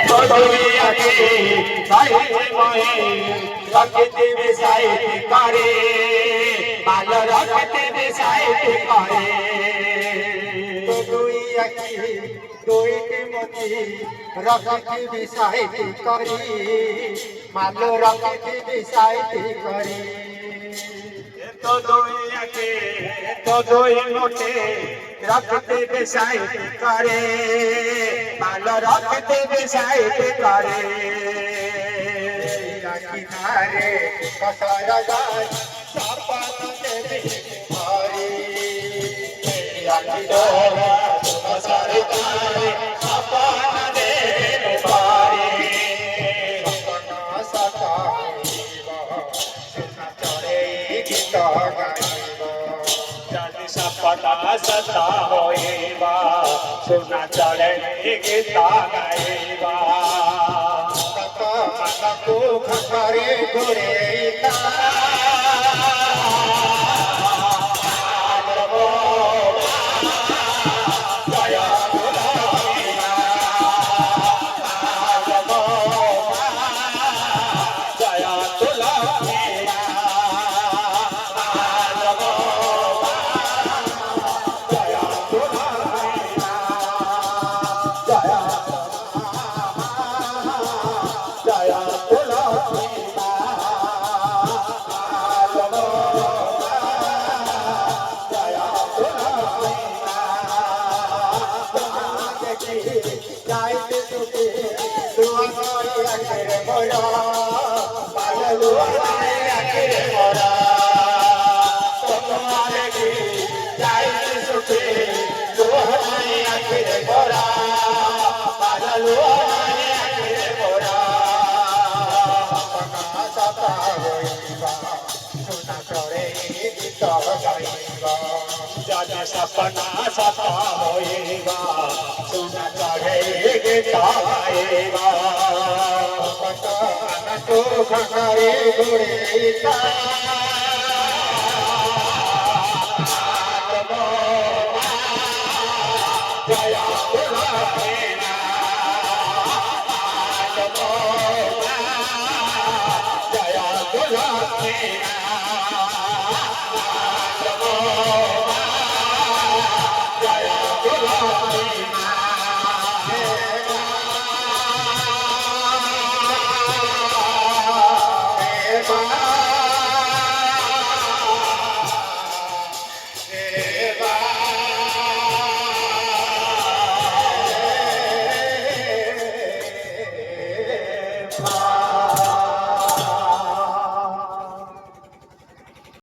দুনিয়াকে সাইতে ময়ে রাখতে বেসাইতে করে ভালো রাখতে বেসাইতে করে দুনিয়াকে দুইটি মতি রাখতে বেসাইতে করে ভালো রাখতে বেসাইতে করে তো দুনিয়াকে তো দুই মোটে রাখতে বেসাইতে করে ভালো রাখতে বেসাইতে করে কিনারে কসারা গায় সাপাতে বিহারি কিনারে কসারা গায় সাপাতে বিহারি সপনা সতা সুনা চড়ে গীত গাইব যদি সপনা সতা হইবা সোনা চড়ে গীত গাইবা মনকু খরে ঘুরে যাইতে সুখে দুয়ারে আখের মোরা পাগল আখের মোরা তোমারে কি যাইতে সুখে দুয়ারে আখের মোরা পাগল আখের মোরা সপনা সতা হইবা সোনা চড়ে গীত গাইবা যদি সপনা সতা হইবা সোনা চড়ে গীত গাইবা মনকু খরে ঘুরে জয়া তুলসীনা জয়া তুলসীনা